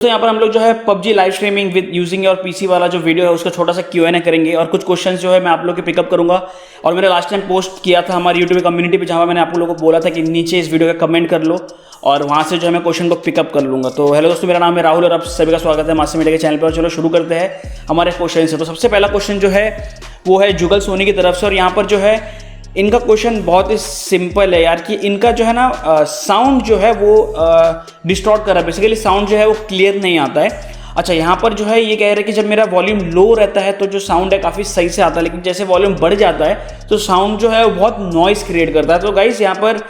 तो यहाँ पर हम लोग जो है PUBG live streaming with using your PC वाला जो वीडियो है उसका छोटा सा Q&A करेंगे और कुछ क्वेश्चंस जो है मैं आप लोग के पिकअप करूंगा। और मैंने लास्ट टाइम पोस्ट किया था हमारी यूट्यूब कम्युनिटी पे, जहाँ मैंने आप लोगों को बोला था कि नीचे इस वीडियो का कमेंट कर लो और वहाँ से जो है मैं क्वेश्चन को पिकअप कर लूँगा। तो हेलो दोस्तों, मेरा नाम है राहुल और आप सभी का स्वागत है मास्टर मीडिया के चैनल पर। और चलो शुरू करते हैं हमारे क्वेश्चन से। तो सबसे पहला क्वेश्चन जो है वो है जुगल सोनी की तरफ से, और यहाँ पर जो है इनका क्वेश्चन बहुत ही सिंपल है यार कि इनका जो है ना साउंड जो है वो डिस्टॉर्ट कर रहा है, बेसिकली साउंड जो है वो क्लियर नहीं आता है। अच्छा, यहाँ पर जो है ये कह रहे हैं कि जब मेरा वॉल्यूम लो रहता है तो जो साउंड है काफ़ी सही से आता है, लेकिन जैसे वॉल्यूम बढ़ जाता है तो साउंड जो है वो बहुत नॉइस क्रिएट करता है। तो गाइस यहाँ पर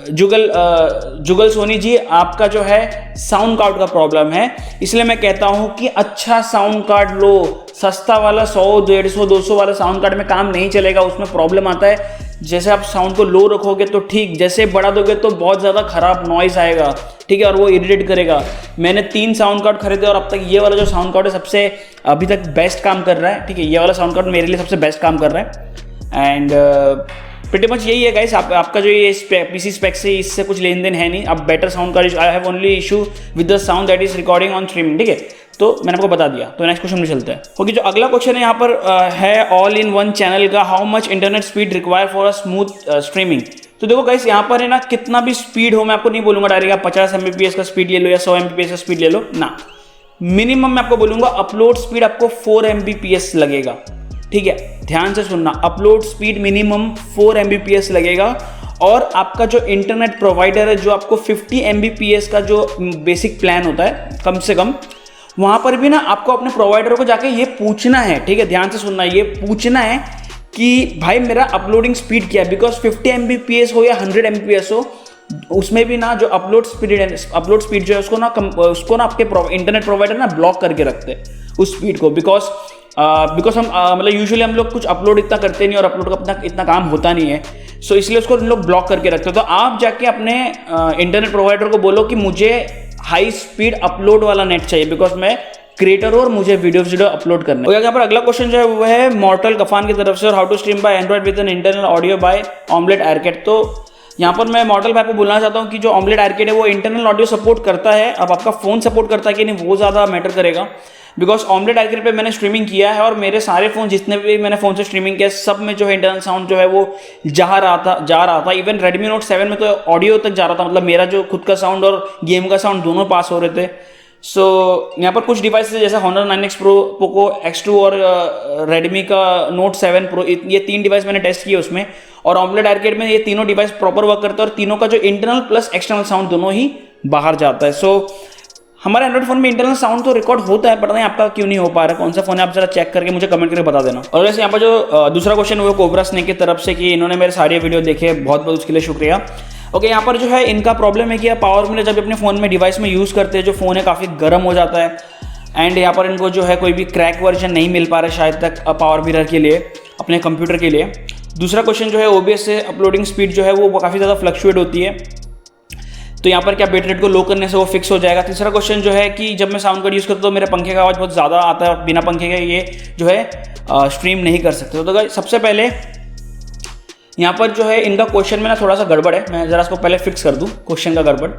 जुगल सोनी जी, आपका जो है साउंड कार्ड का प्रॉब्लम है, इसलिए मैं कहता हूँ कि अच्छा साउंड कार्ड लो। सस्ता वाला 100, 150, 200 वाला साउंड कार्ड में काम नहीं चलेगा, उसमें प्रॉब्लम आता है। जैसे आप साउंड को लो रखोगे तो ठीक, जैसे बढ़ा दोगे तो बहुत ज़्यादा खराब नॉइस आएगा, ठीक है, और वो इरिटेट करेगा। मैंने 3 साउंड कार्ड खरीदे और अब तक ये वाला जो साउंड कार्ड है सबसे अभी तक बेस्ट काम कर रहा है, ठीक है। ये वाला साउंड कार्ड मेरे लिए सबसे बेस्ट काम कर रहा है एंड प्रीटी मच यही है गाइस। आपका जो ये पीसी स्पेक से इससे कुछ लेन देन है नहीं। अब better sound card, I have only issue with the sound that is recording on streaming, ठीक है। तो मैंने आपको बता दिया। तो नेक्स्ट क्वेश्चन में चलते हैं। ओके, जो अगला क्वेश्चन है यहाँ पर है ऑल इन वन चैनल का, how much internet speed require for a smooth streaming. तो देखो गाइस, यहाँ पर है ना कितना भी स्पीड हो, मैं आपको नहीं बोलूंगा डायरेक्ट आप 50 Mbps का स्पीड ले लो या 100 Mbps का स्पीड ले लो ना। मिनिमम मैं आपको बोलूंगा अपलोड स्पीड आपको 4 Mbps लगेगा, ठीक है। ध्यान से सुनना, अपलोड स्पीड मिनिमम 4 Mbps लगेगा। और आपका जो इंटरनेट प्रोवाइडर है जो आपको 50 Mbps का जो बेसिक प्लान होता है कम से कम, वहां पर भी ना आपको अपने प्रोवाइडर को जाके ये पूछना है, ठीक है। ध्यान से सुनना, ये पूछना है कि भाई मेरा अपलोडिंग स्पीड क्या है, बिकॉज 50 Mbps हो या 100 Mbps हो, उसमें भी ना जो अपलोड स्पीड जो है उसको ना आपके इंटरनेट प्रोवाइडर ना ब्लॉक करके रखते हैं उस स्पीड को, बिकॉज हम मतलब यूजुअली हम लोग कुछ अपलोड इतना करते नहीं और अपलोड का इतना काम होता नहीं है, सो इसलिए उसको हम लोग ब्लॉक करके रखते हैं। तो आप जाके अपने इंटरनेट प्रोवाइडर को बोलो कि मुझे हाई स्पीड अपलोड वाला नेट चाहिए, बिकॉज मैं क्रिएटर और मुझे वीडियो अपलोड करने। यहाँ पर अगला क्वेश्चन जो है वो है मॉर्टल गफान की तरफ से, और how to stream by Android with an internal audio by Omlet Arcade. तो यहाँ पर मैं मॉडल भाई को बोलना चाहता हूँ कि जो ऑमलेट आर्केड है वो इंटरनल ऑडियो सपोर्ट करता है। अब आपका फोन सपोर्ट करता है कि नहीं वो ज़्यादा मैटर करेगा, बिकॉज ऑमलेट आर्केड पे मैंने स्ट्रीमिंग किया है और मेरे सारे फोन जितने भी मैंने फोन से स्ट्रीमिंग किया सब में जो है इंटरनल साउंड जो है वो जा रहा था। इवन Redmi Note 7 में तो ऑडियो तक जा रहा था, मतलब मेरा जो खुद का साउंड और गेम का साउंड दोनों पास हो रहे थे। सो यहाँ पर कुछ डिवाइसेस जैसे Honor 9X Pro, Poco X2 और Redmi का Note 7 Pro, ये 3 डिवाइस मैंने टेस्ट किए उसमें, और ऑमलेट आर्केड में ये तीनों डिवाइस प्रॉपर वर्क करते हैं और तीनों का जो इंटरनल प्लस एक्सटर्नल साउंड दोनों ही बाहर जाता है। सो हमारे एंड्रॉइड फोन में इंटरनल साउंड तो रिकॉर्ड होता है, पता नहीं आपका क्यों नहीं हो पा रहा है, कौन सा फोन है आप जरा चेक करके मुझे कमेंट करके बता देना। और वैसे यहाँ पर जो दूसरा क्वेश्चन है वो कोबरा स्नेक की तरफ से कि इन्होंने मेरे सारे वीडियो देखे, बहुत बहुत उसके लिए शुक्रिया। ओके, यहाँ पर जो है इनका प्रॉब्लम है कि आप पावर मिरर जब अपने फ़ोन में डिवाइस में यूज़ करते हैं, जो फ़ोन है काफ़ी गर्म हो जाता है एंड यहाँ पर इनको जो है कोई भी क्रैक वर्जन नहीं मिल पा रहा है शायद तक पावर मिरर के लिए, अपने कंप्यूटर के लिए। दूसरा क्वेश्चन जो है OBS से अपलोडिंग स्पीड जो है वो काफ़ी ज़्यादा फ्लक्चुएट होती है, तो यहाँ पर क्या बिट रेट को लो करने से वो फिक्स हो जाएगा। तीसरा क्वेश्चन जो है कि जब मैं साउंड कार्ड यूज़ करता हूँ तो मेरे पंखे का आवाज़ बहुत ज़्यादा आता है, बिना पंखे के ये जो है स्ट्रीम नहीं कर सकते। तो सबसे पहले यहाँ पर जो है इनका क्वेश्चन में ना थोड़ा सा गड़बड़ है, मैं ज़रा इसको पहले फिक्स कर दूँ क्वेश्चन का गड़बड़।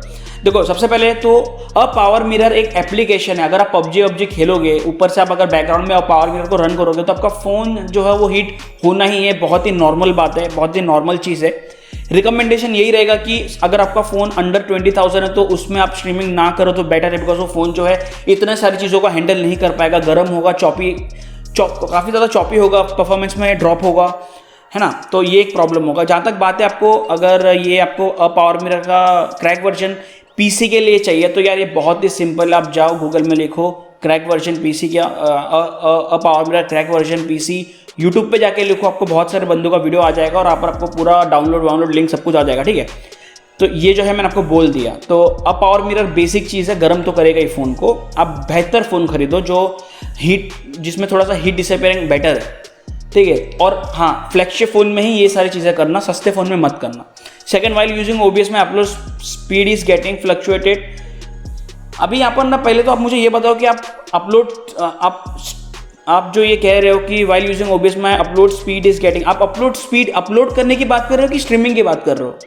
देखो, सबसे पहले तो पावर मिरर एक एप्लीकेशन है। अगर आप पबजी खेलोगे, ऊपर से आप अगर बैकग्राउंड में पावर मिरर को रन करोगे तो आपका फ़ोन जो है वो हीट होना ही है, बहुत ही नॉर्मल बात है, बहुत ही नॉर्मल चीज़ है। रिकमेंडेशन यही रहेगा कि अगर आपका फ़ोन अंडर 20,000 है तो उसमें आप स्ट्रीमिंग ना करो तो बेटर है, बिकॉज वो फ़ोन जो है इतने सारी चीज़ों को हैंडल नहीं कर पाएगा, गर्म होगा, काफ़ी ज़्यादा चॉपी होगा, परफॉर्मेंस में ड्रॉप होगा, है ना। तो ये एक प्रॉब्लम होगा। जहाँ तक बात है आपको, अगर ये आपको पावर मिरर का क्रैक वर्जन पीसी के लिए चाहिए तो यार ये बहुत ही सिंपल, आप जाओ गूगल में लिखो क्रैक वर्जन पीसी क्या, power mirror crack version PC, YouTube पे जाके लिखो, आपको बहुत सारे बंदों का वीडियो आ जाएगा और आपको पूरा डाउनलोड लिंक सब कुछ आ जाएगा, ठीक है। तो ये जो है मैंने आपको बोल दिया। तो अब पावर मिरर बेसिक चीज़ है, गर्म तो करेगा ही फ़ोन को। आप बेहतर फ़ोन खरीदो जिसमें थोड़ा सा हीट डिसअपियरिंग बेटर है, ठीक है। और हाँ, फ्लैगशिप फ़ोन में ही ये सारी चीज़ें करना, सस्ते फ़ोन में मत करना। सेकेंड, वाइल यूजिंग OBS में upload speed is getting fluctuated. अभी यहाँ पर ना पहले तो आप मुझे ये बताओ कि आप जो ये कह रहे हो कि वाइल यूजिंग OBS में अपलोड स्पीड इज गेटिंग, आप अपलोड करने की बात कर रहे हो कि स्ट्रीमिंग की बात कर रहे हो?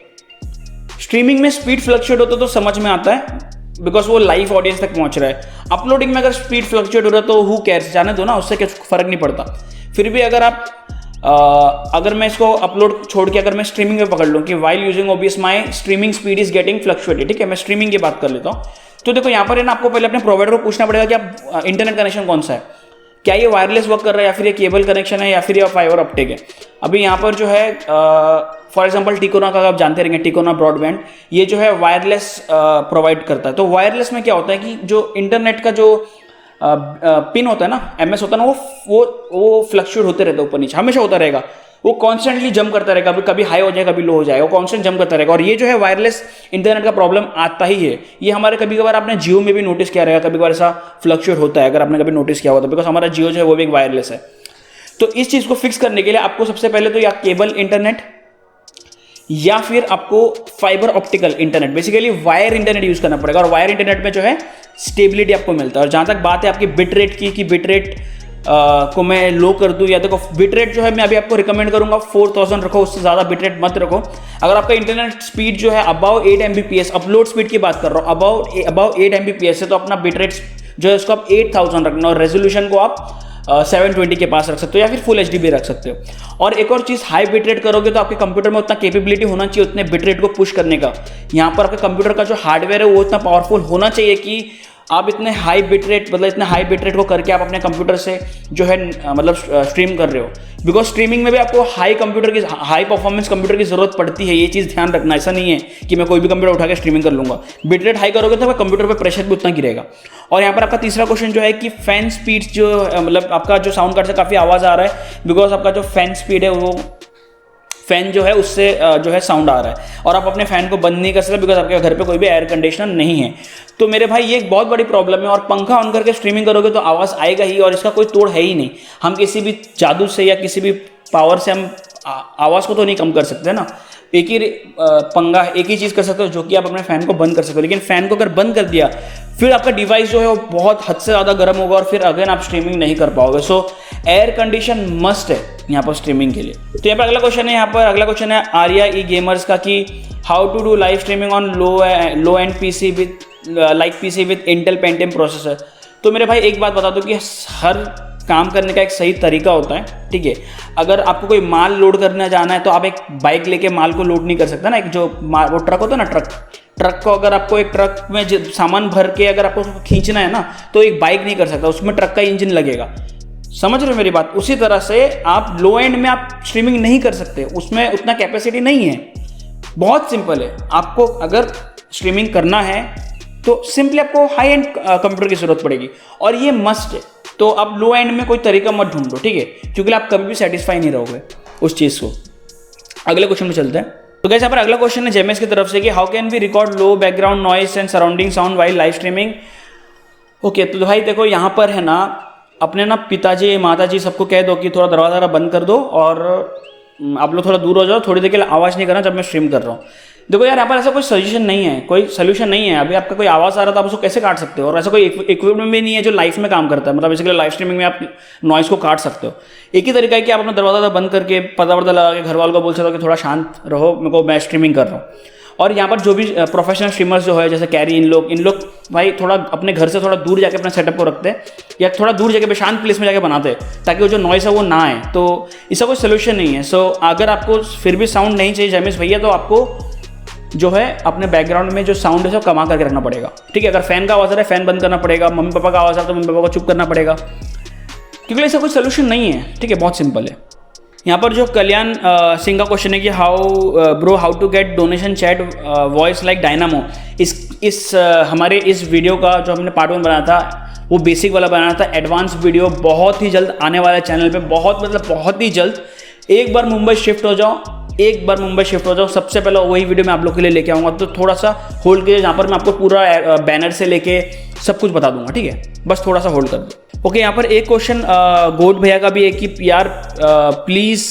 स्ट्रीमिंग में स्पीड फ्लक्चुएट होता तो समझ में आता है, बिकॉज वो लाइव ऑडियंस तक पहुंच रहा है। अपलोडिंग में अगर स्पीड फ्लक्चुएट हो रहा है तो हु केयर्स, जाने दो ना, उससे कुछ फर्क नहीं पड़ता। फिर भी अगर आप अगर मैं इसको अपलोड छोड़ के अगर मैं स्ट्रीमिंग में पकड़ लूँ कि while using OBS my streaming speed is getting fluctuated, ठीक है, मैं स्ट्रीमिंग की बात कर लेता हूँ। तो देखो यहाँ पर है ना, आपको पहले अपने प्रोवाइडर को पूछना पड़ेगा कि आप इंटरनेट कनेक्शन कौन सा है, क्या ये वायरलेस वर्क कर रहा है या फिर ये केबल कनेक्शन है या फिर ये फाइबर ऑप्टिक है। अभी यहाँ पर जो है फॉर एग्जांपल टिकोना का आप जानते रहेंगे, टिकोना ब्रॉडबैंड ये जो है वायरलेस प्रोवाइड करता है। तो वायरलेस में क्या होता है कि जो इंटरनेट का जो पिन होता है ना, एमएस होता है ना, वो फ्लक्चुएट होते रहता है, ऊपर नीचे हमेशा होता रहेगा, वो कॉन्स्टेंटली जंप करता रहेगा, कभी हाई हो जाएगा कभी लो हो जाएगा, वो कॉन्स्टेंट जंप करता रहेगा। और ये जो है वायरलेस इंटरनेट का प्रॉब्लम आता ही है। ये हमारे कभी कभार आपने जियो में भी नोटिस किया रहेगा, कभी कभार ऐसा फ्लक्चुएट होता है, अगर आपने कभी नोटिस किया होता है, बिकॉज हमारा जियो जो है वो भी एक वायरलेस है। तो इस चीज को फिक्स करने के लिए आपको सबसे पहले तो या केबल इंटरनेट या फिर आपको fibre optical internet, basically wire internet use करना पड़ेगा। और वायर इंटरनेट में जो है स्टेबिलिटी आपको मिलता है। और जहां तक बात है आपकी बिट रेट की, कि बिट रेट को मैं लो कर दूं, या देखो बिट रेट जो है मैं अभी आपको रिकमेंड करूंगा 4000 रखो, उससे ज़्यादा बिट रेट मत रखो। अगर आपका इंटरनेट स्पीड जो है अबाव 8 Mbps, अपलोड स्पीड की बात कर रहा हूँ, अबाव 8 Mbps है, तो अपना बिट रेट जो है उसको आप 8000 रखना, और रेजोल्यूशन को आप 720 के पास रख सकते हो या फिर फुल HD भी रख सकते हो। और एक और चीज़, हाई बिट रेट करोगे तो आपके कंप्यूटर में उतना कैपेबिलिटी होना चाहिए उतने बिट रेट को पुश करने का। यहाँ पर आपके कंप्यूटर का जो हार्डवेयर है वो इतना पावरफुल होना चाहिए कि आप इतने हाई बिट रेट, मतलब इतने हाई बिट रेट को करके आप अपने कंप्यूटर से जो है मतलब स्ट्रीम कर रहे हो। बिकॉज स्ट्रीमिंग में भी आपको हाई परफॉर्मेंस कंप्यूटर की जरूरत पड़ती है, ये चीज़ ध्यान रखना। ऐसा नहीं है कि मैं कोई भी कंप्यूटर उठा के स्ट्रीमिंग कर लूंगा। बिट रेट हाई करोगे तो कंप्यूटर पर प्रेशर भी उतना गिरेगा। और यहाँ पर आपका तीसरा क्वेश्चन जो है कि फैन स्पीड जो मतलब आपका जो साउंड कार्ड से काफ़ी आवाज़ आ रहा है, बिकॉज आपका जो फैन स्पीड है वो फैन जो है उससे जो है साउंड आ रहा है, और आप अपने फैन को बंद नहीं कर सकते बिकॉज आपके घर पे कोई भी एयर कंडीशनर नहीं है। तो मेरे भाई ये एक बहुत बड़ी प्रॉब्लम है। और पंखा ऑन करके स्ट्रीमिंग करोगे तो आवाज़ आएगा ही, और इसका कोई तोड़ है ही नहीं। हम किसी भी जादू से या किसी भी पावर से हम आवाज़ को तो नहीं कम कर सकते ना। एक ही पंगा, एक ही चीज़ कर सकते हो जो कि आप अपने फ़ैन को बंद कर सकते हो। लेकिन फ़ैन को अगर बंद कर दिया फिर आपका डिवाइस जो है वो बहुत हद से ज़्यादा गर्म होगा और फिर अगेन आप स्ट्रीमिंग नहीं कर पाओगे। सो एयर कंडीशन मस्ट है यहाँ पर स्ट्रीमिंग के लिए। तो यहाँ पर अगला क्वेश्चन है, अगला क्वेश्चन है आर्या ई गेमर्स का कि how to do live streaming on low end PC with like PC with Intel Pentium processor. तो मेरे भाई एक बात बता दो कि हर काम करने का एक सही तरीका होता है, ठीक है। अगर आपको कोई माल लोड करने जाना है तो आप एक बाइक लेके माल को लोड नहीं कर सकता ना। एक जो वो ट्रक होता है ना, ट्रक को अगर आपको एक ट्रक में सामान भर के अगर आपको खींचना है ना तो एक बाइक नहीं कर सकता, उसमें ट्रक का इंजन लगेगा। समझ रहे हो मेरी बात? उसी तरह से आप लो एंड में आप स्ट्रीमिंग नहीं कर सकते, उसमें उतना कैपेसिटी नहीं है। बहुत सिंपल है, आपको अगर स्ट्रीमिंग करना है तो सिंपली आपको हाई एंड कंप्यूटर की जरूरत पड़ेगी, और ये मस्ट है। तो आप लो एंड में कोई तरीका मत ढूंढो, ठीक है, क्योंकि आप कभी भी सेटिस्फाई नहीं रहोगे उस चीज़ को। अगले क्वेश्चन में चलते हैं। तो गाइस यहाँ पर अगला क्वेश्चन है जेमेस की तरफ से कि how can we record low background noise and surrounding sound while live streaming. Okay, तो भाई देखो यहाँ पर है ना, अपने ना पिताजी माताजी सबको कह दो कि थोड़ा दरवाज़ा बंद कर दो और आप लोग थोड़ा दूर हो जाओ, थोड़ी देर के लिए आवाज़ नहीं करना जब मैं स्ट्रीम कर रहा हूँ। देखो यार, यहाँ पर ऐसा कोई सजेशन नहीं है, कोई सोल्यूशन नहीं है। अभी आपका कोई आवाज़ आ रहा था, आप उसको कैसे काट सकते हो? और ऐसा कोई इक्विपमेंट भी नहीं है जो लाइफ में काम करता है, मतलब बेसिकली लाइव स्ट्रीमिंग में आप नॉइस को काट सकते हो। एक ही तरीका है कि आप अपना दरवाज़ा बंद करके पर्दा वर्दा लगा के घर वालों को बोल सकते हो कि थोड़ा शांत रहो, मेरे को मैं स्ट्रीमिंग कर रहा हूँ। और यहाँ पर जो भी प्रोफेशनल स्ट्रीमर्स जो है जैसे कैरी, इन लोग भाई थोड़ा अपने घर से थोड़ा दूर जाके अपने सेटअप को रखते हैं, या थोड़ा दूर जाके शांत प्लेस में जाके बनाते हैं ताकि वो जो नॉइस है वो ना आए। तो इसका कोई सोल्यूशन नहीं है। सो अगर आपको फिर भी साउंड नहीं चाहिए जेमिस भैया, तो आपको जो है अपने बैकग्राउंड में जो साउंड है सब कमा करके रखना पड़ेगा, ठीक है। अगर फैन का आवाज़ आ रहा है फैन बंद करना पड़ेगा, मम्मी पापा का आवाज़ आ रहा है तो मम्मी पापा को चुप करना पड़ेगा, क्योंकि ऐसा कोई सोल्यूशन नहीं है, ठीक है, बहुत सिंपल है। यहाँ पर जो कल्याण सिंह का क्वेश्चन है कि how to get donation chat voice like Dynamo. हमारे इस वीडियो का जो हमने पार्ट 1 बनाया था वो बेसिक वाला बनाया था। एडवांस वीडियो बहुत ही जल्द आने वाला है चैनल पे, बहुत ही जल्द। एक बार मुंबई शिफ्ट हो जाओ, सबसे पहले वही वीडियो मैं आप लोग के लिए लेके आऊँगा। तो थोड़ा सा होल्ड कीजिए, जहाँ पर मैं आपको पूरा बैनर से लेके सब कुछ बता दूंगा, ठीक है, बस थोड़ा सा होल्ड कर दो। ओके, यहाँ पर एक क्वेश्चन गोड भैया का भी है कि यार please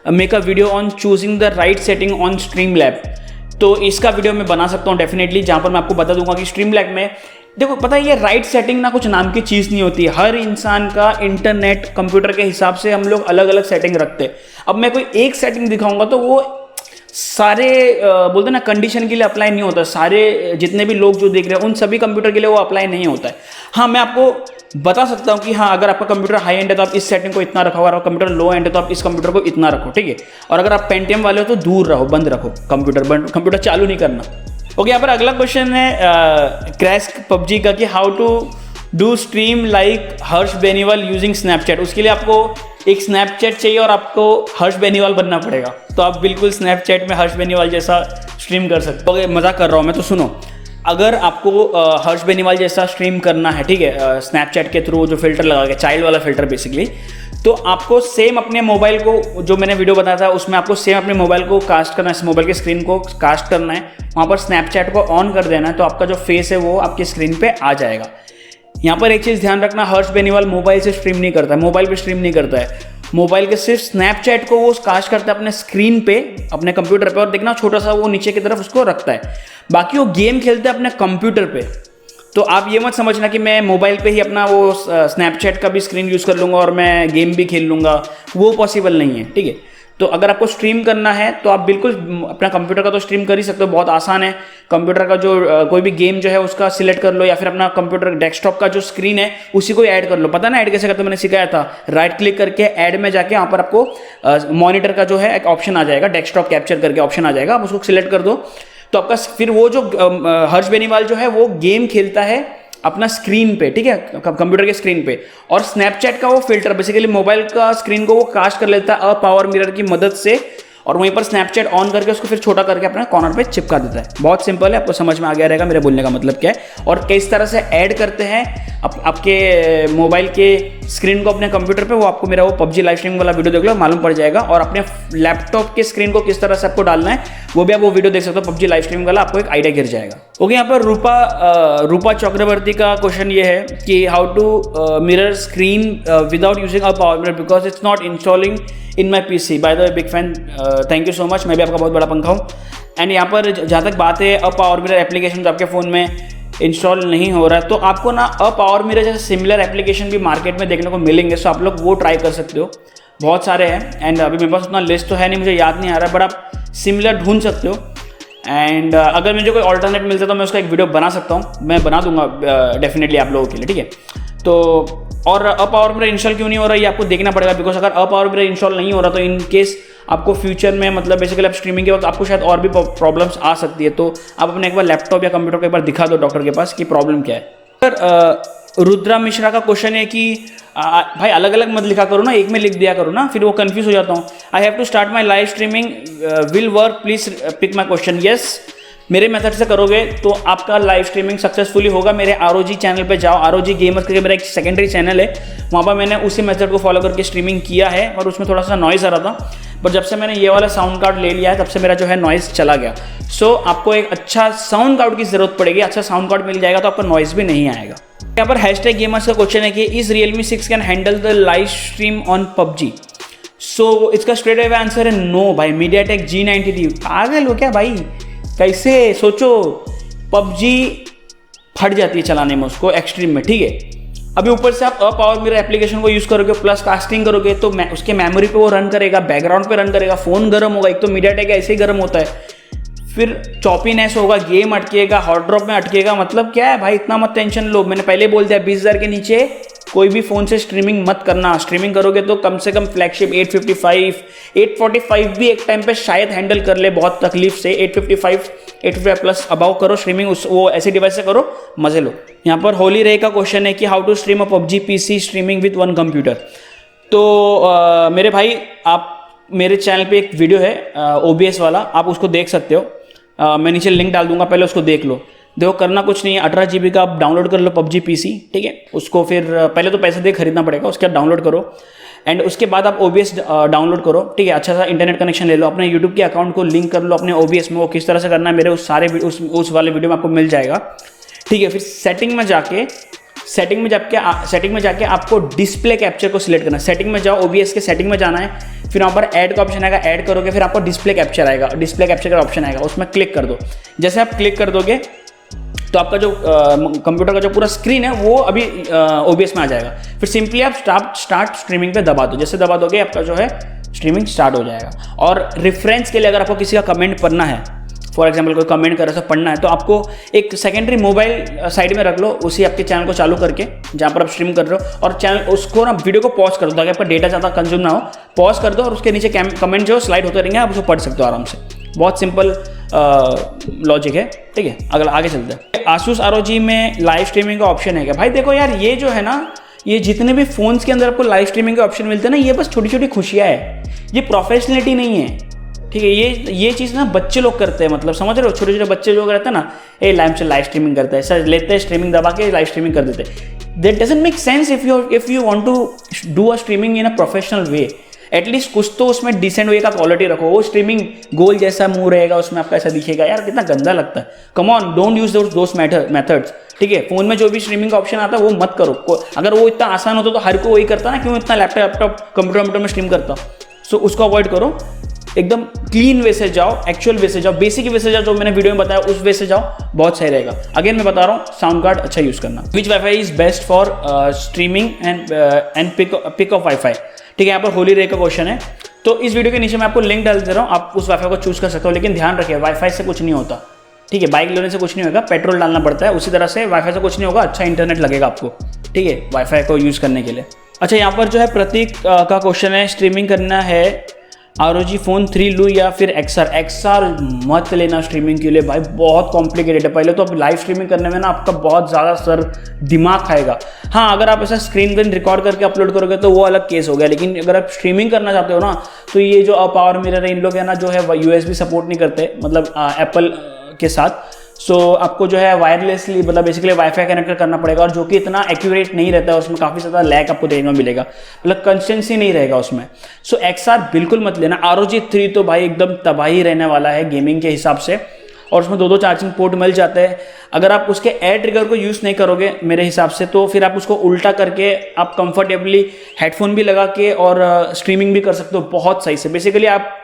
make a video on choosing the right setting on stream lab. तो इसका वीडियो मैं बना सकता हूँ डेफिनेटली, जहाँ पर मैं आपको बता दूंगा कि स्ट्रीम लैब में देखो, पता है ये राइट सेटिंग ना कुछ नाम की चीज़ नहीं होती। हर इंसान का इंटरनेट कंप्यूटर के हिसाब से हम लोग अलग अलग सेटिंग रखते हैं। अब मैं कोई एक सेटिंग दिखाऊंगा तो वो सारे बोलते ना कंडीशन के लिए अप्लाई नहीं होता, सारे जितने भी लोग जो देख रहे हैं उन सभी कंप्यूटर के लिए वो अप्लाई नहीं होता है। हाँ, मैं आपको बता सकता हूँ कि हाँ, अगर आपका कंप्यूटर हाई एंड है तो आप इस सेटिंग को इतना रखो, अगर आपका कंप्यूटर लो एंड है तो आप इस कंप्यूटर को इतना रखो, ठीक है। और अगर आप पेंटियम वाले हो तो दूर रहो, बंद रखो कंप्यूटर चालू नहीं करना। ओके, यहाँ पर अगला क्वेश्चन है क्रैश पबजी का कि how to do stream like Harsh Beniwal using Snapchat. उसके लिए आपको एक स्नैपचैट चाहिए और आपको हर्ष बेनीवाल बनना पड़ेगा, तो आप बिल्कुल स्नैपचैट में हर्ष बेनीवाल जैसा स्ट्रीम कर सकते हो। ओके, मजाक कर रहा हूँ मैं, तो सुनो, अगर आपको हर्ष बेनीवाल जैसा स्ट्रीम करना है, ठीक है, स्नैपचैट के थ्रू जो फिल्टर लगा के, चाइल्ड वाला फिल्टर बेसिकली, तो आपको सेम अपने मोबाइल को, जो मैंने वीडियो बताया था उसमें आपको सेम अपने मोबाइल को कास्ट करना है, मोबाइल के स्क्रीन को कास्ट करना है, वहाँ पर स्नैपचैट को ऑन कर देना है, तो आपका जो फेस है वो आपकी स्क्रीन पे आ जाएगा। यहाँ पर एक चीज़ ध्यान रखना, हर्ष बेनीवाल मोबाइल से स्ट्रीम नहीं करता है, मोबाइल पे स्ट्रीम नहीं करता है, मोबाइल के सिर्फ स्नैपचैट को वो कास्ट करता है अपने स्क्रीन पे, अपने कंप्यूटर पे, और देखना छोटा सा वो नीचे की तरफ उसको रखता है। बाकी वो गेम खेलते हैं अपने कंप्यूटर पे। तो आप ये मत समझना कि मैं मोबाइल पे ही अपना वो स्नैपचैट का भी स्क्रीन यूज़ कर लूँगा और मैं गेम भी खेल लूँगा, वो पॉसिबल नहीं है, ठीक है। तो अगर आपको स्ट्रीम करना है तो आप बिल्कुल अपना कंप्यूटर का तो स्ट्रीम कर ही सकते हो, बहुत आसान है। कंप्यूटर का जो कोई भी गेम जो है उसका सिलेक्ट कर लो, या फिर अपना कंप्यूटर डेस्कटॉप का जो स्क्रीन है उसी को ऐड कर लो। पता ना ऐड कैसे करते, मैंने सिखाया था। राइट क्लिक करके ऐड में जाके वहाँ पर आपको मॉनिटर का जो है एक ऑप्शन आ जाएगा, डेस्कटॉप कैप्चर करके ऑप्शन आ जाएगा, आप उसको सिलेक्ट कर दो, तो आपका फिर वो जो हर्ष बेनीवाल जो है वो गेम खेलता है अपना स्क्रीन पे, ठीक है, कंप्यूटर के स्क्रीन पे। और स्नैपचैट का वो फिल्टर बेसिकली मोबाइल का स्क्रीन को वो कास्ट कर लेता है पावर मिरर की मदद से, और वहीं पर स्नैपचैट ऑन करके उसको फिर छोटा करके अपने कॉर्नर पे चिपका देता है। बहुत सिंपल है, आपको समझ में आ गया रहेगा मेरे बोलने का मतलब क्या है, और किस तरह से ऐड करते हैं आपके मोबाइल के स्क्रीन को अपने कंप्यूटर पे, वो आपको मेरा वो पबजी लाइव स्ट्रीम वाला वीडियो देख लो, मालूम पड़ जाएगा। और अपने लैपटॉप के स्क्रीन को किस तरह से आपको डालना है वो भी आप वो वीडियो देख सकते हो, पबजी लाइव स्ट्रीम वाला, आपको एक आइडिया गिर जाएगा। ओके, यहाँ पर रूपा चक्रवर्ती का क्वेश्चन ये है कि how to mirror screen without using a power mirror because it's not installing in my PC. By the way, big fan, thank you so much, मैं भी आपका बहुत बड़ा पंखा हूँ। एंड यहाँ पर जहाँ तक बात है अ पावर मिरर एप्लीकेशन जो आपके फ़ोन में इंस्टॉल नहीं हो रहा है, तो आपको ना अ पावर मिरर जैसे सिमिलर एप्लीकेशन भी मार्केट में देखने को मिलेंगे, सो आप लोग वो ट्राई कर सकते हो, बहुत सारे हैं। एंड अभी मेरे पास उतना लिस्ट तो है नहीं, मुझे याद नहीं आ रहा, बट आप सिमिलर ढूंढ सकते हो। एंड अगर मुझे कोई ऑल्टरनेट मिलता है तो मैं उसका एक वीडियो बना सकता हूँ, मैं बना दूंगा डेफिनेटली आप लोगों के लिए, ठीक है। तो और अ पावर मिरर इंस्टॉल क्यों नहीं हो रहा है ये आपको देखना पड़ेगा, बिकॉज अगर अ पावर मिरर इंस्टॉल नहीं हो रहा तो इन केस आपको फ्यूचर में, मतलब बेसिकली आप स्ट्रीमिंग के वक्त आपको शायद और भी प्रॉब्लम्स आ सकती है, तो आप अपने एक बार लैपटॉप या कंप्यूटर को एक बार दिखा दो डॉक्टर के पास कि प्रॉब्लम क्या है। सर रुद्रा मिश्रा का क्वेश्चन है कि भाई अलग अलग मत लिखा करो ना, एक में लिख दिया करो ना, फिर वो कंफ्यूज हो जाता हूँ। I have to start my live streaming, will work, please pick my question. Yes, मेरे मेथड से करोगे तो आपका लाइव स्ट्रीमिंग सक्सेसफुली होगा। मेरे ROG चैनल पे जाओ, ROG गेमर्स करके मेरा एक सेकेंडरी चैनल है, वहाँ पर मैंने उसी मेथड को फॉलो करके स्ट्रीमिंग किया है, और उसमें थोड़ा सा नॉइज़ आ रहा था, पर जब से मैंने ये वाला साउंड कार्ड ले लिया है तब से मेरा जो है नॉइज़ चला गया। सो आपको एक अच्छा साउंड कार्ड की ज़रूरत पड़ेगी, अच्छा साउंड कार्ड मिल जाएगा तो आपका नॉइज़ भी नहीं आएगा। यहाँ पर #गेमर्स का क्वेश्चन है कि is Realme 6 can handle the live stream on PUBG। सो इसका स्ट्रेट अवे आंसर है नो भाई। MediaTek G93, पागल हो क्या भाई, कैसे सोचो, PUBG फट जाती है चलाने में उसको एक्सट्रीम में, ठीक है। अभी ऊपर से आप अ पावर मिरर एप्लीकेशन को यूज़ करोगे प्लस कास्टिंग करोगे तो उसके मेमोरी पे वो रन करेगा, बैकग्राउंड पे रन करेगा, फ़ोन गर्म होगा, एक तो MediaTek ऐसे ही गर्म होता है, फिर चॉपीनेस होगा, गेम अटकेगा, हॉट ड्रॉप में अटकेगा, मतलब क्या है भाई, इतना मत टेंशन लो। मैंने पहले बोल दिया 20,000 के नीचे कोई भी फ़ोन से स्ट्रीमिंग मत करना। स्ट्रीमिंग करोगे तो कम से कम फ्लैगशिप 855, 845 भी एक टाइम पे शायद हैंडल कर ले बहुत तकलीफ से। 855 प्लस अबाउ करो स्ट्रीमिंग, वो ऐसे डिवाइस से करो, मजे लो। यहाँ पर होली रे का क्वेश्चन है कि how to stream a PUBG PC streaming with one computer. तो मेरे भाई, आप मेरे चैनल पे एक वीडियो है OBS वाला, आप उसको देख सकते हो, मैं नीचे लिंक डाल दूंगा, पहले उसको देख लो। देखो करना कुछ नहीं है, 18 GB का आप डाउनलोड कर लो PUBG PC, ठीक है। उसको फिर पहले तो पैसे दे खरीदना पड़ेगा, उसके बाद डाउनलोड करो, एंड उसके बाद आप OBS डाउनलोड करो, ठीक है। अच्छा सा इंटरनेट कनेक्शन ले लो, अपने YouTube के अकाउंट को लिंक कर लो अपने OBS में। वो किस तरह से करना है मेरे उस वाले वीडियो में आपको मिल जाएगा, ठीक है। फिर सेटिंग में जाके आपको डिस्प्ले कैप्चर को सिलेक्ट करना है। सेटिंग में जाओ, OBS के सेटिंग में जाना है, फिर वहाँ पर ऐड का ऑप्शन आएगा, ऐड करोगे, फिर आपको डिस्प्ले कैप्चर आएगा, डिस्प्ले कैप्चर का ऑप्शन आएगा, उसमें क्लिक कर दो। जैसे आप क्लिक कर दोगे तो आपका जो कंप्यूटर का जो पूरा स्क्रीन है वो अभी OBS में आ जाएगा। फिर सिंपली आप स्टार्ट स्ट्रीमिंग पे दबा दो, जैसे दबा दोगे आपका जो है स्ट्रीमिंग स्टार्ट हो जाएगा। और रेफरेंस के लिए अगर आपको किसी का कमेंट पढ़ना है, फॉर एग्जाम्पल कोई कमेंट कर रहा है पढ़ना है, तो आपको एक सेकेंडरी मोबाइल साइड में रख लो, उसी आपके चैनल को चालू करके जहाँ पर आप स्ट्रीम कर रहे हो, और चैनल उसको ना वीडियो को पॉज कर दो ताकि आपका डेटा ज़्यादा कंज्यूम ना हो। पॉज कर दो और उसके नीचे कमेंट जो स्लाइड होते रहेंगे, आप उसको पढ़ सकते हो आराम से। बहुत सिंपल लॉजिक है, ठीक है। अगला आगे चलते हैं। आसूस ROG में लाइव स्ट्रीमिंग का ऑप्शन है क्या? भाई देखो यार, ये जो है ना, ये जितने भी फोन्स के अंदर आपको लाइव स्ट्रीमिंग के ऑप्शन मिलते हैं ना, ये बस छोटी छोटी खुशियाँ है, ये प्रोफेशनलिटी नहीं है, ठीक है। ये चीज़ ना बच्चे लोग करते हैं, मतलब समझ रहे हो, छोटे छोटे बच्चे लोग रहते हैं ना, ए लाइव से लाइव स्ट्रीमिंग करते हैं, सर लेते हैं स्ट्रीमिंग दबा के लाइव स्ट्रीमिंग कर देते हैं। That doesn't make sense if you want to do a streaming in a professional way. At least कुछ तो उसमें डिसेंट वे का क्वालिटी रखो। वो स्ट्रीमिंग गोल जैसा मुंह रहेगा, उसमें आपका ऐसा दिखेगा, यार कितना गंदा लगता है। Come on, don't use those methods, ठीक है। फोन में जो भी स्ट्रीमिंग का ऑप्शन आता है वो मत करो। अगर वो इतना आसान होता तो हर कोई वही करता ना, क्यों इतना लैपटॉप कंप्यूटर में स्ट्रीम करता। सो उसको अवॉइड करो, एकदम क्लीन वे से जाओ, एक्चुअल वे से जाओ, बेसिक वे से जाओ, जो मैंने वीडियो में बताया उस वे से जाओ, बहुत सही रहेगा। अगेन मैं बता रहा हूँ, साउंड कार्ड अच्छा यूज करना। Which WiFi is best for streaming and pick of WiFi, ठीक है। यहाँ पर होली रे का क्वेश्चन है, तो इस वीडियो के नीचे मैं आपको लिंक डाल दे रहा हूँ, आप उस वाईफाई को चूज कर सकते हो। लेकिन ध्यान रखिए, वाईफाई से कुछ नहीं होता, ठीक है। बाइक लेने से कुछ नहीं होगा, पेट्रोल डालना पड़ता है, उसी तरह से वाईफाई से कुछ नहीं होगा, अच्छा इंटरनेट लगेगा आपको, ठीक है, वाईफाई को यूज करने के लिए। अच्छा, यहाँ पर जो है प्रतीक का क्वेश्चन है, स्ट्रीमिंग करना है ROG फ़ोन 3 लूँ या फिर XR मत लेना स्ट्रीमिंग के लिए भाई, बहुत कॉम्प्लिकेटेड है। पहले तो अब लाइव स्ट्रीमिंग करने में ना आपका बहुत ज़्यादा सर दिमाग खाएगा। हाँ, अगर आप ऐसा स्क्रीन रिकॉर्ड करके अपलोड करोगे तो वो अलग केस हो गया, लेकिन अगर आप स्ट्रीमिंग करना चाहते हो ना, तो ये जो पावर मिरर है, इन लोग है ना जो है USB सपोर्ट नहीं करते, मतलब एप्पल के साथ। सो आपको जो है वायरलेसली, मतलब बेसिकली वाईफाई कनेक्ट करना पड़ेगा, और जो कि इतना एक्यूरेट नहीं रहता है, उसमें काफ़ी ज़्यादा लैग आपको देखने को मिलेगा, मतलब कंसिस्टेंसी नहीं रहेगा उसमें। सो XR बिल्कुल मत लेना। ROG 3 तो भाई एकदम तबाही रहने वाला है गेमिंग के हिसाब से, और उसमें 2 चार्जिंग पोर्ट मिल जाते हैं। अगर आप उसके एयर ट्रिगर को यूज़ नहीं करोगे मेरे हिसाब से, तो फिर आप उसको उल्टा करके आप कंफर्टेबली हेडफोन भी लगा के और स्ट्रीमिंग भी कर सकते हो बहुत सही से। बेसिकली आप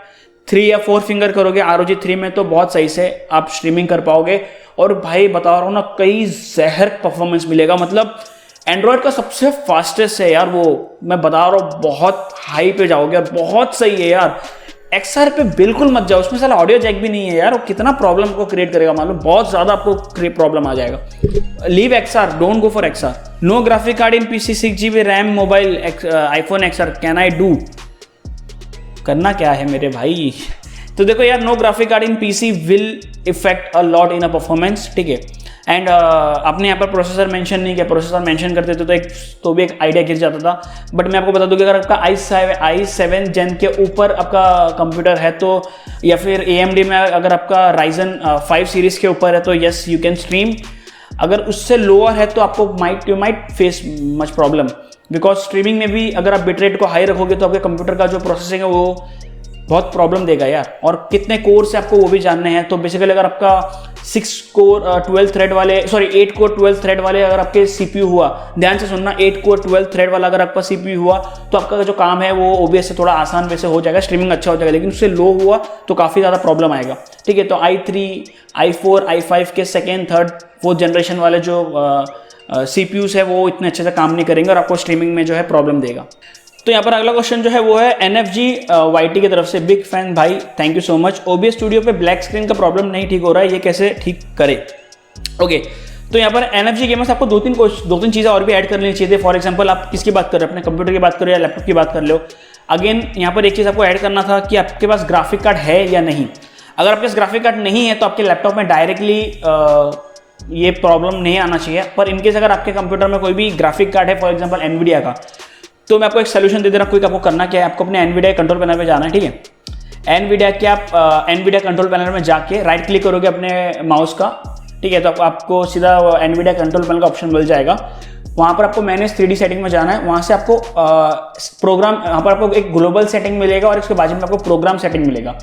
3 या 4 फिंगर करोगे ROG 3 में तो बहुत सही से आप स्ट्रीमिंग कर पाओगे। और भाई बता रहा हूँ ना, कई जहर परफॉर्मेंस मिलेगा, मतलब एंड्रॉयड का सबसे फास्टेस्ट है यार वो, मैं बता रहा हूँ, बहुत हाई पे जाओगे और बहुत सही है यार। XR पे बिल्कुल मत जाओ, उसमें साला ऑडियो जैक भी नहीं है यार, वो कितना प्रॉब्लम को क्रिएट करेगा, मालूम, बहुत ज़्यादा आपको प्रॉब्लम आ जाएगा। Leave XR, don't go for XR। No graphic card in PC, 6GB RAM mobile iPhone XR, can I do? करना क्या है मेरे भाई? तो देखो यार, no graphic card in PC will effect a lot in a performance, ठीक है। एंड आपने यहाँ पर प्रोसेसर मेंशन नहीं किया, प्रोसेसर मेंशन करते थे तो भी एक आइडिया गिर जाता था। बट मैं आपको बता दूं कि अगर आपका i7 जेन के ऊपर आपका कंप्यूटर है तो, या फिर AMD में अगर आपका Ryzen 5 सीरीज के ऊपर है तो यस यू कैन स्ट्रीम। अगर उससे लोअर है तो आपको you might face much problem, because streaming में भी अगर आप बिटरेट को हाई रखोगे तो आपके कंप्यूटर का जो प्रोसेसिंग है वो बहुत प्रॉब्लम देगा यार। और कितने कोर से आपको वो भी जानने हैं। तो बेसिकली अगर आपका 8 कोर 12 थ्रेड वाले अगर आपके CPU हुआ, ध्यान से सुनना, 8 कोर 12 थ्रेड वाला अगर आपका CPU हुआ तो आपका जो काम है वो OBS से थोड़ा आसान वैसे हो जाएगा, स्ट्रीमिंग अच्छा हो जाएगा। लेकिन उससे लो हुआ तो काफ़ी ज़्यादा प्रॉब्लम आएगा, ठीक है। तो i3, i4, i5 के 2nd, 3rd, 4th जनरेशन वाले जो CPUs है वो इतने अच्छे से काम नहीं करेंगे और आपको स्ट्रीमिंग में जो है प्रॉब्लम देगा। तो यहाँ पर अगला क्वेश्चन जो है वो है NFG YT की तरफ से, बिग फैन भाई, thank you so much. OBS studio पे ब्लैक स्क्रीन का प्रॉब्लम नहीं ठीक हो रहा है, ये कैसे ठीक करे? ओके, तो यहाँ पर NFG गेमर्स आपको दो तीन चीज़ें और भी ऐड कर लेनी चाहिए। फॉर एग्जाम्पल, आप किसकी बात कर रहे हो, अपने कंप्यूटर की बात करो या लैपटॉप की बात कर लो। अगेन यहाँ पर एक चीज़ आपको ऐड करना था कि आपके पास ग्राफिक कार्ड है या नहीं। अगर आपके पास ग्राफिक कार्ड नहीं है तो आपके लैपटॉप में डायरेक्टली ये प्रॉब्लम नहीं आना चाहिए। पर इनकेस अगर आपके कंप्यूटर में कोई भी ग्राफिक कार्ड है, फॉर एग्जाम्पल NVIDIA का, तो मैं आपको एक सोल्यूशन दे दे रहा हूँ। क्विक, आपको करना क्या है, आपको अपने NVIDIA कंट्रोल पैनल में जाना है, ठीक है। NVIDIA के आप NVIDIA कंट्रोल पैनल में जाके राइट क्लिक करोगे अपने माउस का, ठीक है। तो आपको सीधा NVIDIA कंट्रोल पैनल का ऑप्शन मिल जाएगा। वहाँ पर आपको मैनेज 3D सेटिंग में जाना है। वहाँ से आपको प्रोग्राम, यहाँ पर आपको एक ग्लोबल सेटिंग मिलेगा और इसके बाजू में आपको प्रोग्राम सेटिंग मिलेगा।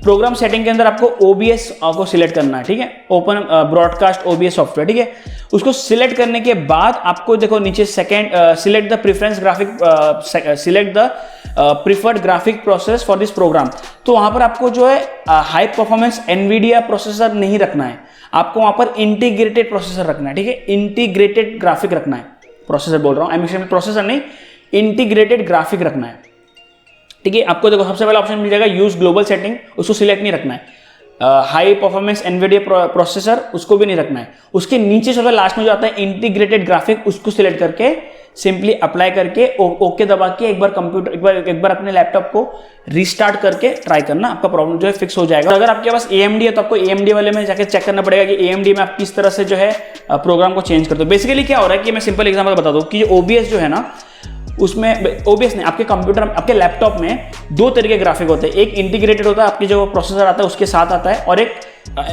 प्रोग्राम सेटिंग के अंदर आपको OBS को सिलेक्ट करना है, ठीक है, ओपन ब्रॉडकास्ट OBS सॉफ्टवेयर, ठीक है। उसको सिलेक्ट करने के बाद आपको देखो नीचे second, select the preference graphic, select the preferred graphic process for this program. तो वहां पर आपको जो है हाई परफॉर्मेंस NVIDIA प्रोसेसर नहीं रखना है, आपको वहां पर इंटीग्रेटेड प्रोसेसर रखना है, ठीक है। इंटीग्रेटेड ग्राफिक रखना है, प्रोसेसर बोल रहा हूँ, प्रोसेसर नहीं, इंटीग्रेटेड ग्राफिक रखना है। ठीक है। आपको देखो सबसे पहला ऑप्शन मिल जाएगा यूज ग्लोबल सेटिंग, उसको सिलेक्ट नहीं रखना है। हाई परफॉर्मेंस एनवीडिया प्रोसेसर, उसको भी नहीं रखना है। उसके नीचे सबसे लास्ट में जो आता है इंटीग्रेटेड ग्राफिक, उसको सिलेक्ट करके सिंपली अप्लाई करके ओके दबा के एक बार अपने लैपटॉप को रीस्टार्ट करके ट्राई करना, आपका प्रॉब्लम जो है फिक्स हो जाएगा। अगर आपके पास AMD है तो आपको AMD वाले में जाके चेक करना पड़ेगा कि AMD में आप किस तरह से जो है प्रोग्राम को चेंज करते हो। बेसिकली क्या हो रहा है कि मैं सिंपल एग्जांपल बता दूं कि OBS जो है ना, उसमें OBS नहीं, आपके कंप्यूटर, आपके लैपटॉप में दो तरह के ग्राफिक होते हैं। एक इंटीग्रेटेड होता है, आपकी जो प्रोसेसर आता है उसके साथ आता है, और एक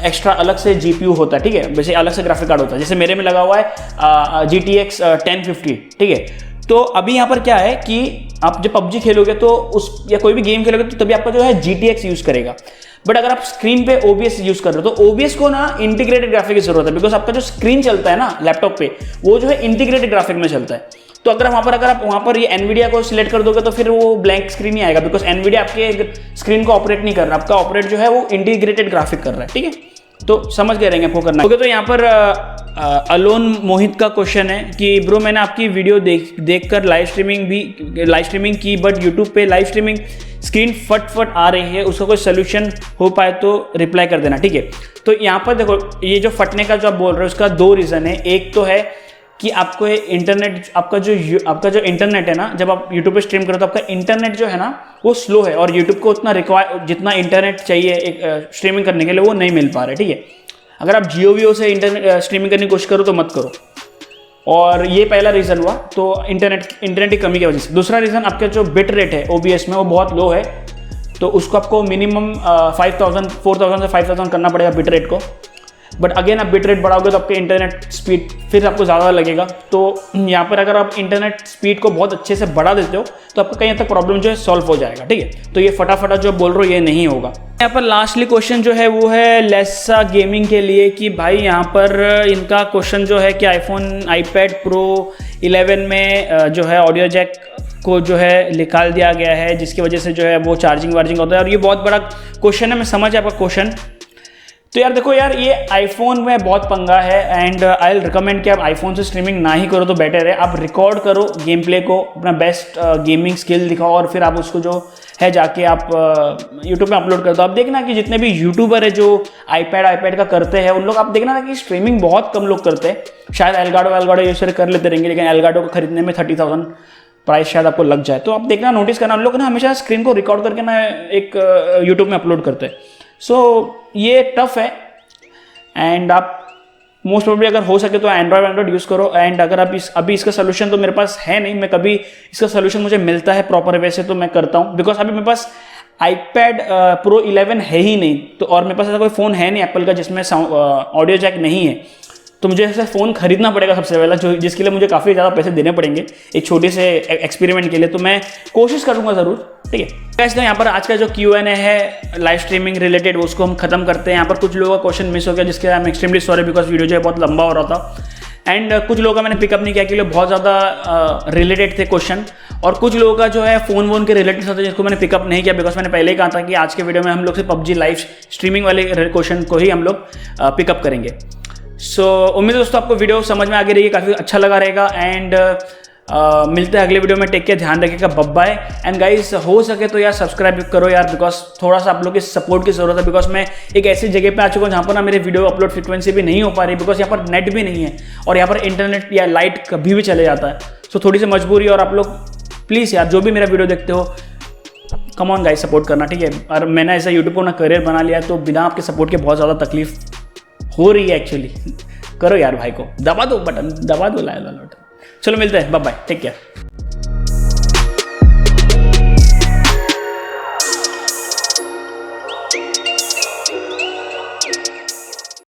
एक्स्ट्रा अलग से GPU होता है, ठीक है, वैसे अलग से ग्राफिक कार्ड होता है। जैसे मेरे में लगा हुआ है GTX 1050, ठीक है। तो अभी यहाँ पर क्या है कि आप जब PUBG खेलोगे तो या कोई भी गेम खेलोगे तो तभी आपका जो है GTX यूज करेगा। बट अगर आप स्क्रीन पे OBS यूज कर रहे हो तो OBS को ना इंटीग्रेटेड ग्राफिक की जरूरत है, बिकॉज आपका जो स्क्रीन चलता है ना लैपटॉप पे वो जो है इंटीग्रेटेड ग्राफिक में चलता है। तो अगर आप वहाँ पर ये एनवीडिया को सिलेक्ट कर दोगे तो फिर वो ब्लैंक स्क्रीन ही आएगा, बिकॉज एनवीडिया आपके स्क्रीन को ऑपरेट नहीं कर रहा, आपका ऑपरेट जो है वो इंटीग्रेटेड ग्राफिक कर रहा है, ठीक है। तो समझ गए रहेंगे आपको करना है। ओके, तो यहाँ पर अलोन मोहित का क्वेश्चन है कि ब्रो मैंने आपकी वीडियो देखकर लाइव स्ट्रीमिंग की, बट यूट्यूब पे लाइव स्ट्रीमिंग स्क्रीन फट आ रही है, उसका कोई सोल्यूशन हो पाए तो रिप्लाई कर देना, ठीक है। तो यहाँ पर देखो, ये जो फटने का जो आप बोल रहे हो उसका दो रीज़न है। एक तो है कि आपको इंटरनेट, आपका जो इंटरनेट है ना, जब आप यूट्यूब पे स्ट्रीम करो तो आपका इंटरनेट जो है ना वो स्लो है, और यूट्यूब को उतना जितना इंटरनेट चाहिए एक स्ट्रीमिंग करने के लिए वो नहीं मिल पा रहा है, ठीक है। अगर आप जियो से इंटरनेट स्ट्रीमिंग करने की कोशिश करो तो मत करो, और ये पहला रीज़न हुआ, तो इंटरनेट की कमी की वजह से। दूसरा रीज़न, आपका जो बिट रेट है OBS में वो बहुत लो है, तो उसको आपको मिनिमम 4000 से 5000 करना पड़ेगा बिट रेट को। बट अगेन आप बिट रेट बढ़ाओगे तो आपके इंटरनेट स्पीड फिर आपको ज़्यादा लगेगा। तो यहाँ पर अगर आप इंटरनेट स्पीड को बहुत अच्छे से बढ़ा देते हो तो आपका कहीं तक प्रॉब्लम जो है सॉल्व हो जाएगा, ठीक है। तो ये फटाफट जो बोल रहे हो ये नहीं होगा। यहाँ पर लास्टली क्वेश्चन जो है वो है लेसा गेमिंग के लिए कि भाई यहाँ पर इनका क्वेश्चन जो है कि iPad Pro 11 में जो है ऑडियो जैक को जो है निकाल दिया गया है, जिसकी वजह से जो है वो चार्जिंग होता है, और ये बहुत बड़ा क्वेश्चन है। मैं समझ आपका क्वेश्चन। तो यार देखो यार, ये आईफोन में बहुत पंगा है, एंड आई विल रिकमेंड कि आप आईफोन से स्ट्रीमिंग ना ही करो तो बेटर है। आप रिकॉर्ड करो गेम प्ले को, अपना बेस्ट गेमिंग स्किल दिखाओ, और फिर आप उसको जो है जाके आप यूट्यूब में अपलोड कर दो। आप देखना कि जितने भी यूट्यूबर है जो iPad का करते हैं, उन लोग आप देखना कि स्ट्रीमिंग बहुत कम लोग करते हैं। शायद एलगाडो ये सारे कर लेते रहेंगे, लेकिन एलगाडो को खरीदने में 30,000 प्राइस शायद आपको लग जाए। तो आप देखना, नोटिस करना, उन लोग ना हमेशा स्क्रीन को रिकॉर्ड करके ना एक यूट्यूब में अपलोड करते हैं। सो ये टफ है, एंड आप मोस्ट प्रोबेबली अगर हो सके तो एंड्रॉयड यूज़ करो। एंड अगर आप अभी इसका सोल्यूशन तो मेरे पास है नहीं, मैं कभी इसका सोल्यूशन मुझे मिलता है प्रॉपर वे से तो मैं करता हूँ, बिकॉज अभी मेरे पास iPad Pro 11 है ही नहीं, तो और मेरे पास ऐसा कोई फ़ोन है नहीं एप्पल का जिसमें ऑडियो जैक नहीं है। तो मुझे ऐसा फ़ोन खरीदना पड़ेगा सबसे पहला, जिसके लिए मुझे काफ़ी ज़्यादा पैसे देने पड़ेंगे एक छोटे से एक्सपेरिमेंट के लिए। तो मैं कोशिश करूँगा ज़रूर, ठीक है। गाइस, तो यहाँ पर आज का जो Q&A है लाइव स्ट्रीमिंग रिलेटेड उसको हम खत्म करते हैं। यहाँ पर कुछ लोगों का क्वेश्चन मिस हो गया, जिसके I am extremely sorry, because video जो है बहुत लंबा हो रहा था। एंड कुछ लोगों का मैंने पिकअप नहीं किया क्योंकि बहुत ज़्यादा रिलेटेड थे क्वेश्चन, और कुछ लोगों का जो है फ़ोन के रिलेटेड था जिसको मैंने पिकअप नहीं किया, बिकॉज मैंने पहले ही कहा था कि आज के वीडियो में हम लोग सिर्फ PUBG लाइव स्ट्रीमिंग वाले क्वेश्चन को ही हम लोग पिकअप करेंगे। सो उम्मीद है दोस्तों आपको वीडियो समझ में आ गई रहेगी, काफ़ी अच्छा लगा रहेगा। एंड मिलते हैं अगले वीडियो में, टेक केयर, ध्यान रखिएगा, बाय बाय। एंड गाइस, हो सके तो यार सब्सक्राइब करो यार, बिकॉज थोड़ा सा आप लोग की सपोर्ट की जरूरत है, बिकॉज मैं एक ऐसी जगह पे आ चुका हूँ जहाँ पर ना मेरे वीडियो अपलोड फ्रिक्वेंसी भी नहीं हो पा रही, बिकॉज यहाँ पर नेट भी नहीं है, और यहाँ पर इंटरनेट या लाइट कभी भी चले जाता है। सो थोड़ी सी मजबूरी, और आप लोग प्लीज़ यार जो भी मेरा वीडियो देखते हो, कम ऑन गाइस, सपोर्ट करना, ठीक है। और मैंने ऐसा यूट्यूब को ना करियर बना लिया, तो बिना आपके सपोर्ट के बहुत ज़्यादा तकलीफ हो रही है एक्चुअली। करो यार, भाई को दबा दो, बटन दबा दो, लाइक। चलो मिलते हैं, बाय बाय, टेक केयर।